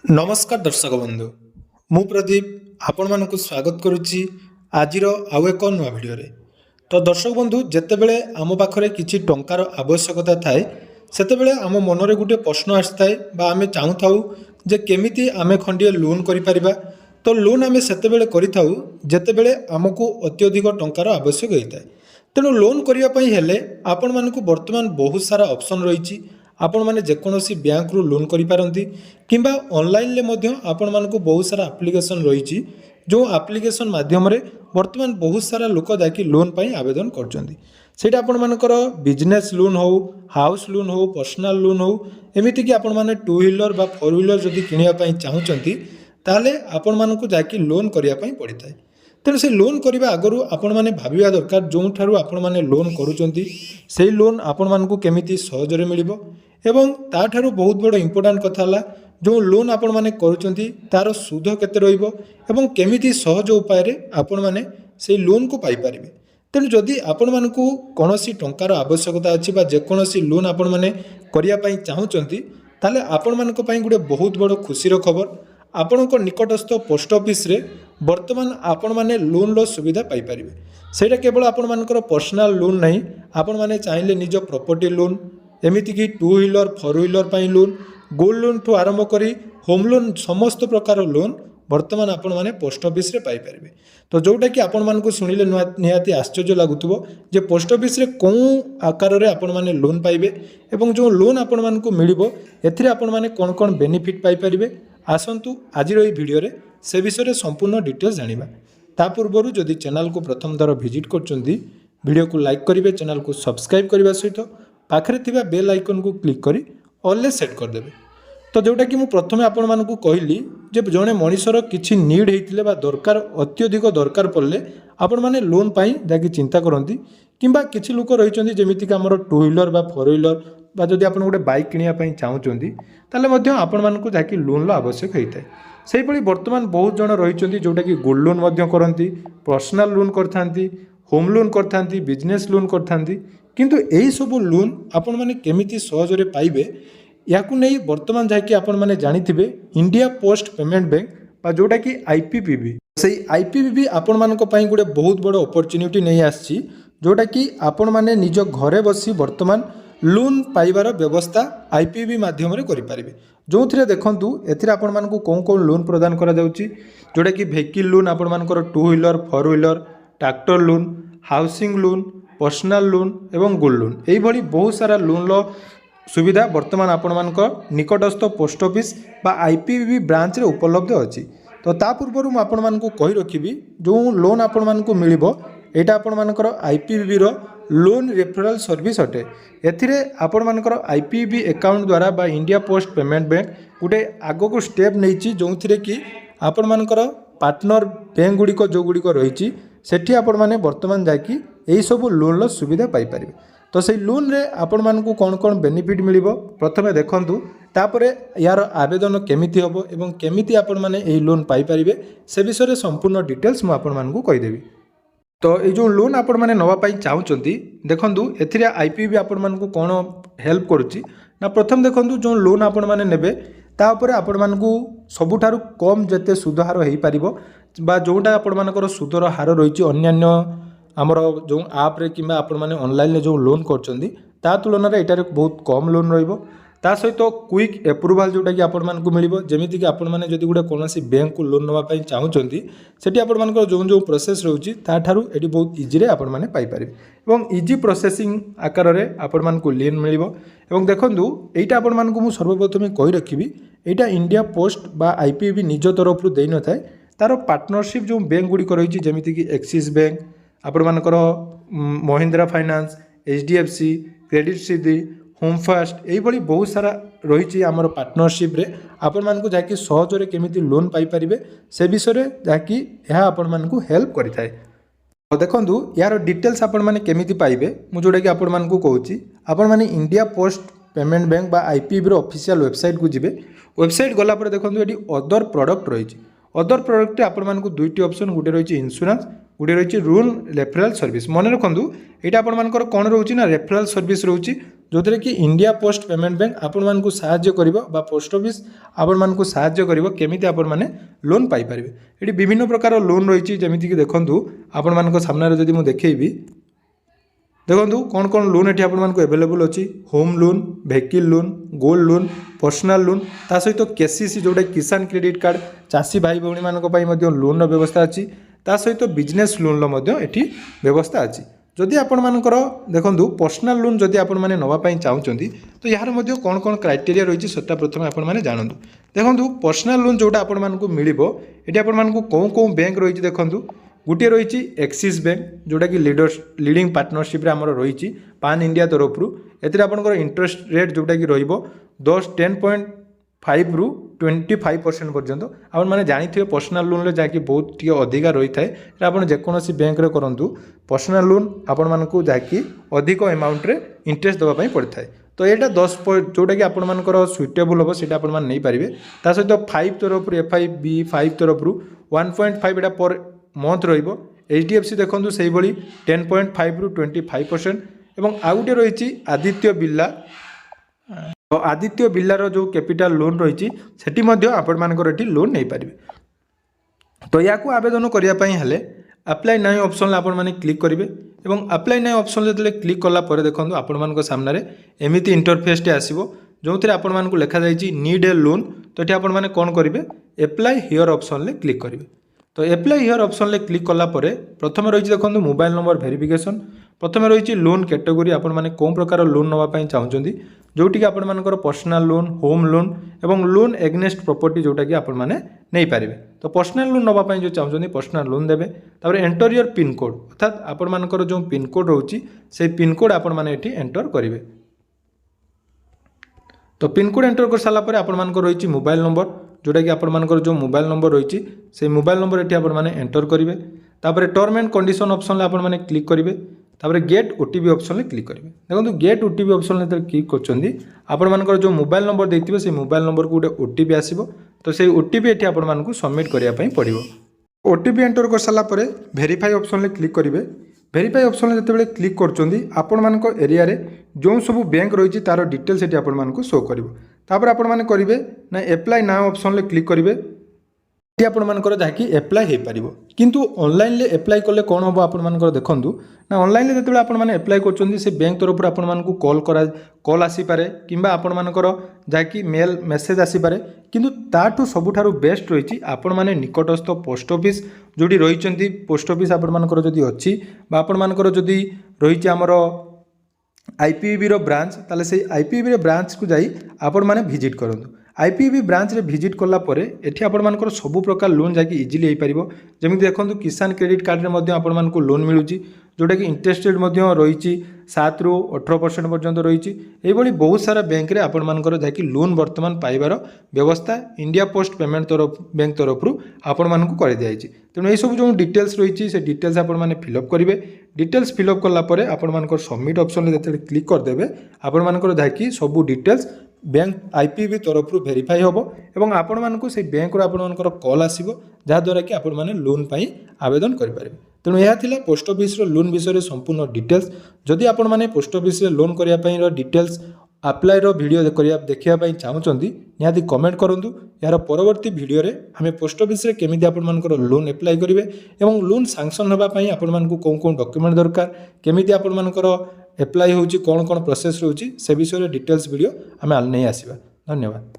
नमस्कार दर्शक बंधु मु प्रदीप आपण मानक स्वागत करुच्ची आजिर आउ एक नुआ भिडियो तो दर्शक बंधु जितेबले आम पाखरे किछि टंकार आवश्यकता थाए सेतेबेले आम मनरे गोटे प्रश्न आसिथाए बा आमे चाहूथाउ जे केमिति आमे खंडिए लोन करि परिबा। तो लोन आमे सेतेबेले करिथाउ जेतेबेले आमको अत्यधिक टंकार आवश्यक होइताए। तेणु लोन करिया पई हेले आपण मानकु वर्तमान बहुत सारा ऑप्शन रहिछि। आपण माने जेकोसी बैंक रु लोन करि पारंती किंबा ऑनलाइन ले मध्य आपण मानकु बहुत सारा एप्लिकेशन रहिछि जो एप्लिकेशन माध्यम रे वर्तमान बहुत सारा लोक जाकि लोन पई आवेदन करछन्ती। सेटा आपण मानकर बिजनेस लोन हो, हाउस लोन हो, पर्सनल लोन हो, एमिति कि आपण माने टू व्हीलर बा फोर व्हीलर जदि किनिया पई चाहुचंती ताले आपण मानकु जाकि लोन करिया पई पड़िଥାଏ। तेणु से लोन करने आगु आपण मैंने भाविया दरकार जो ठारू आपण मैंने लोन करुँच से लोन आपण मानकु केमिति सहजरे मिलिबो एवं ताठारू बहुत बड़ इंपोर्टाट कथा है जो लोन आपण मैंने करुँच तार सुध केते रहिबो एवं केमिति सहज उपाय रे आपण मैंने से लोन को पाई परिबे। तेणु जदि आपण मानकु कोनोसी टंकार आवश्यकता अछि बा जेकोसी लोन आपण मैंने करिया पई चाहुचंती ताले आपण मानक पई गुडे बहुत बड़ खुशीर खबर आपणक निकटस्थ पोस्ट ऑफिस रे वर्तमान आपण माने लोन रो सुविधा पाई परिबे। सेटा केवल आपण मानकर पर्सनल लोन नहीं, आपण माने चाहिले निज प्रॉपर्टी लोन एमिति कि टू व्हीलर फोर व्हीलर पई लोन, गोल्ड लोन ठू आरंभ करी होम लोन समस्त प्रकार लोन वर्तमान आपण माने पोस्ट ऑफिस रे पाई परिबे। तो जोटा कि आपण मानकु सुनिले निहाती आश्चर्य लागुथबो जे पोस्ट ऑफिस रे कोन आकार रे आपण माने लोन पाइबे एवं जो लोन आपण मानकु मिलिबो एथिरे आपण माने कोन कोन बेनिफिट पाई परिबे। आसंतु आज भिडियो रे से विषय रे संपूर्ण डिटेल्स जानिबा। ता पूर्वरु जदि चैनल को प्रथम दर विजिट करचंदी वीडियो को लाइक करिवे, चैनल को सब्सक्राइब करबा सहित पाखरे थिबा बेल आइकन को क्लिक करी ऑल ले सेट कर देबे। तो जोटा कि मु प्रथमे आपण मानकु कहली जे जणे मनीषर किछि नीड हेतिले बा दरकार अत्यधिक दरकार पड़ले आपण माने लोन पाई जाकि चिंता करंती किंबा किछि लोक रहिचंदी जेमिति कि हमर टू व्हीलर बा फोर व्हीलर बा जदि आपण गोटे बाइक किनिया पई चाहुचंदी ताले मध्य आपण मानकु जाकि लोन लो आवश्यक होइताय। सेहि परि वर्तमान बहुत जण रहिचंदी जोटा कि गोल्ड लोन मध्य करंती, पर्सनल लोन करथांती, होम लोन करथांती, बिजनेस लोन करथांती, किंतु एही सब लोन आपण माने केमिति सहजरे पाइबे याकु नै वर्तमान जाकि आपण माने जानिथिबे इंडिया पोस्ट पेमेंट बैंक बा जोटा कि आईपीपीबी सेही आईपीपीबी आपण मानक पई गुडे बहुत बड़ अपॉर्चुनिटी नै आछि जोटा कि आपण माने निज घरे बसी वर्तमान लोन पाइबार व्यवस्था आईपीपीबी माध्यम रे करि पारिबे। जो थिरे देखंतु एथिरे आपण मानकु कोन कोन लोन प्रदान करा जाउची जोटा कि व्हीकल लोन आपण मानकर two wheeler four wheeler, tractor loan, housing loan, personal loan एवं गोल्ड लोन एही भली बहुत सारा लोन लो सुविधा वर्तमान आपण मानक निकटस्थ पोस्ट ऑफिस बा आईपीपीबी ब्रांच रे उपलब्ध अछि। तो ता पूर्व मु आपण मानकु कहि रखिबी जो लोन आपण मानकु मिलिबो एटा आपण मानकर आईपीपीबी रो लोन रेफरल सर्विस अटे। एथिरे आपण मानकर आईपीपीबी अकाउंट द्वारा बा इंडिया पोस्ट पेमेंट बैंक गुटे आगो को स्टेप नैछि जोंथिरे कि आपण मानकर पार्टनर बैंक गुड़िक जो गुड़िक रही सेठी आपण माने वर्तमान जाकि एही सब लोन लो सुविधा पाई परिबे। तो से लोन रे आपण मानकु कोन कोन बेनिफिट मिलिबो प्रथमे देखंतु तापरे यार आवेदन केमिति होबो एवं केमिति आपण माने एही लोन पाई परिबे से विषय रे संपूर्ण डिटेल्स मु आपण मानकु कहि देबी। तो ये जो लोन आपण माने नवा पाई चाहुचंती देखंतु एथिरे आईपीपीबी आपण मानकु कोन हेल्प करूची ना प्रथम देखंतु जो लोन आपण माने नेबे ता ऊपर आपण मानकु सबुठारु कम जेते सुध हार हेई पारिबो बा जोटा आपण मानकर सुधर हार रहिची अन्यान्य आमर जो आप रे किंबा आपण माने ऑनलाइन ले जो लोन करचंदी ता तुलना रे एटारे बहुत कम लोन रहिबो। ता सहित क्विक अप्रूवल जोटा कि आपण मानकु मिलिबो जेमिति कि आपण माने जदि गुडे कोनोसी बैंक को लोन नवा पई चाहुचंती सेठी आपण मानकर जो जो प्रोसेस रहउची ता ठारू एडी बहुत इजी रे आपण माने पाई परिबे एवं इजी प्रोसेसिंग आकार रे आपण मानकु लोन मिलिबो। एवं देखंतु एटा आपण मानकु मु सर्वप्रथमे कहि रखिबी एटा इंडिया पोस्ट बा आईपीपीबी निज तरफ रु देई न थाए तार पार्टनरशिप जो बैंक गुडी रही जेमिति कि एक्सिस बैंक आपण मानकर Mahindra finance, HDFC, credit city, home fast एही भली बहुत सारा रही आमर पार्टनरशिप रे आपण मानकु जाकि सहज रे केमिति लोन पाई परिबे से विषय रे जाकि यह आपण मानकु हेल्प करि थाए। तो देखंतु यार डिटेल्स आपण माने केमिति पाइबे मु जोडा कि आपण मानकु कहूची आपण माने इंडिया पोस्ट पेमेंट बैंक बा आईपीपीबी रो ऑफिशियल वेबसाइट को जिबे। वेबसाइट गला पर देखंतु एडी अदर प्रोडक्ट रही अदर प्रोडक्ट आपण मानकु दुईटी ऑप्शन गुटे रही इंश्योरेंस गुटे रही लोन रेफरल सर्विस। मन रखु यहाँ आपण मानकर कौन रोचे ना रेफरल सर्विस रोचे जो कि इंडिया पोस्ट पेमेंट बैंक आपण मानकु सहाय्य करिवो बा पोस्ट ऑफिस आपण मानकु सहाय्य करिवो केमिति आपण माने लोन पाई परिबे। एठी विभिन्न प्रकार लोन रहिछि जेमिति कि देखंतु आपण मानको सामने जदि मु देखैबी देखो कौन कौन लोन ये आपको अवेलेबल अच्छी home loan vehicle loan gold loan personal loan ता सहित केसीसी जोटा किसान क्रेडिट कार्ड चाषी भाई भौणी मानक लोन व्यवस्था अच्छी ता सहित बिजनेस लोन ये व्यवस्था अच्छी। जदि आपण मानकर देखो पर्सनल लोन जदि आपण माने नवाई चाहते तो यार मध्य कौन कौन क्राइटेरिया रही है प्रथम आपण माने जानतु। देखो पर्सनल लोन जोटा आपण मानकु मिलिबो एटी आपण मानकु कौ बैंक रही देखो गोटे रही एक्सिस बैंक जोटा कि लीडिंग पार्टनरशिप रे हमर रही पान इंडिया तरफ एतिर आपनकर इंटरेस्ट रेट जोटा कि रहिबो 10.5 रु 25% पर्यंत आपण माने जानिथिबे पर्सनल लोन रे जाकि बहुत टिके अधिका रही थाए आपण जेकोसी बैंक रे करंतु पर्सनल लोन आपण मानकु जाकि अधिक अमाउंट रे इंटरेस्ट देबा पई पड़थाय। तो यहाँ 10 जोटा कि आपण मानकर सुइटेबल हम से आपण माने नहीं पारिबे ता सहित 5 तरफ FIB 5 तरफ 1.5 एटा पर मंथ रहिबो। HDFC देखो से 10.5 रु 25% एवं आउ गोटे रही आदित्य बिर्ला तो आदित्य बिर्लार जो कैपिटल लोन रही सेठी मध्य आपण मानकर एठी लोन नहीं पारिबे। तो या आवेदन करने हेले अप्लाई नाउ ऑप्शन आपण माने क्लिक करेंगे एवं अप्लाई नाउ ऑप्शन जो क्लिक कला पर देखो आपण मानक सामने एमिति इंटरफेस टे आसीबो जो थे आपण मानक लिखा जाइए नीड ए लोन। तो ये आपण माने कौन करेंगे एप्लाई हियर ऑप्शन ले क्लिक करेंगे। तो एप्लाई हियर ऑप्शन ले क्लिक कला परे प्रथम रही देखो मोबाइल नंबर वेरिफिकेशन प्रथम रही लोन कैटेगोरी आपण माने कौन प्रकार लोन नवाई चाहते जोटि आपण मानकर पर्सनल लोन होम लोन एवं लोन एग्नेस्ट प्रॉपर्टी जोटा कि आपण माने नहीं पारिबे। तो पर्सनल लोन नवाई जो चाहते पर्सनल लोन देवे तापर एंटर योर पिन कोड अर्थात आपण मानकर जो पिन कोड रोची से पिन कोड आपण माने एठी एंटर करेंगे। तो पिन कोड एंटर कर सारा पर आपण मानकर रही मोबाइल नंबर जोटा कि आपण मानकर जो मोबाइल नंबर रही से मोबाइल नंबर ये आपण माने एंटर करेंगे। तापर टर्म एंड कंडीशन ऑप्शन आपण माने क्लिक करेंगे तापर गेट ओटीपी ऑप्शन ले क्लिक करेंगे। देखो गेट ओटीपी ऑप्शन ले क्लिक करछंदी आपण मानकर जो मोबाइल नंबर देथिबे से मोबाइल नंबर को गोटे ओटीपी आसीबो। तो से ओटीपी एठी आपण मानकु सबमिट करिया पई पड़िबो। ओटीपी एंटर कर साला परे वेरीफाई ऑप्शन ले क्लिक करेंगे। वेरीफाई ऑप्शन जिते क्लिक करछंदी आपण मानक एरिया रे जो सब बैंक रही तार डिटेल्स एठी आपण मानकु शो करिवो। तापर आपण माने करिवे ना एप्लाई नाउ ऑप्शन ले क्लिक करिवे आपण मानकर जहाँकि एप्लाई हो पार किंतु ऑनलाइन ले एप्लाई कले कौन हम आपण मानकर देखंतु ना ऑनलाइन ले जो आपण माने एप्लाई करछंदी से बैंक तरफ आपण मानकु कॉल आसी पारे किंबा आपण मानकर जहाँकि मेल मेसेज आसी पारे किंतु ताठू सबुठारु बेस्ट रही आपण माने निकटस्थ पोस्ट ऑफिस जोडी रहिचंती पोस्ट ऑफिस आपण मानकर जदी अछि बा आपण मानकर जदी रहिछि हमर IPB रो ब्रांच ताले से IPB रो ब्रांच को जाई आपण माने विजिट करंतु। IPB ब्रांच रे विजिट कला परे एठी आपण मानकर सब प्रकार लोन जाकि इजीली हो पारिबो। जेमिति देखंतु किसान क्रेडिट कार्ड रे मध्य आपण मानकु लोन मिलुची जोटा कि इंटरेस्ट रेट मध्य रही 7 रु 18% पर्यंत रही एभली बहुत सारा बैंक रे आपण मानकर जाकि लोन वर्तमान पाइबार व्यवस्था इंडिया पोस्ट पेमेंट बैंक तरफ आपण मानकु कर दिया जायछि। तेणु ये सब जो डिटेल्स रही से डिटेल्स आपण माने फिलअप करेंगे। डिटेल्स फिलअप कला परे आपण मानकर सबमिट ऑप्शन ले जते क्लिक कर देबे आपण मानकर जाकि सब डिटेल्स बैंक IPB तरफ वेरीफाई होबो एवं आपण मानकु से बैंक रो आपण मानकर कॉल आसीबो जहा द्वारा कि आपण माने लोन पाई आवेदन करि पारिबे। तेणु यह थिला पोस्ट ऑफिस रो लोन विषय संपूर्ण डिटेल्स। जदि आपण माने पोस्ट ऑफिस रे लोन करिया पई रो डिटेल्स अप्लाई रो वीडियो करिया देखिया पई चाहुचंदी निहाती कमेंट करंतु। यार परवर्ती वीडियो रे हमें पोस्ट ऑफिस रे केमिति आपण मानकर लोन अप्लाई करिवे एवं लोन सैंक्शन होबा पई आपण मानकु कोन कोन डॉक्यूमेंट दरकार केमिति आपण मानकर अप्लाई होउची कोन कोन प्रोसेस रहउची से विषय रे डिटेल्स वीडियो हमें नहीं आसीबा। धन्यवाद।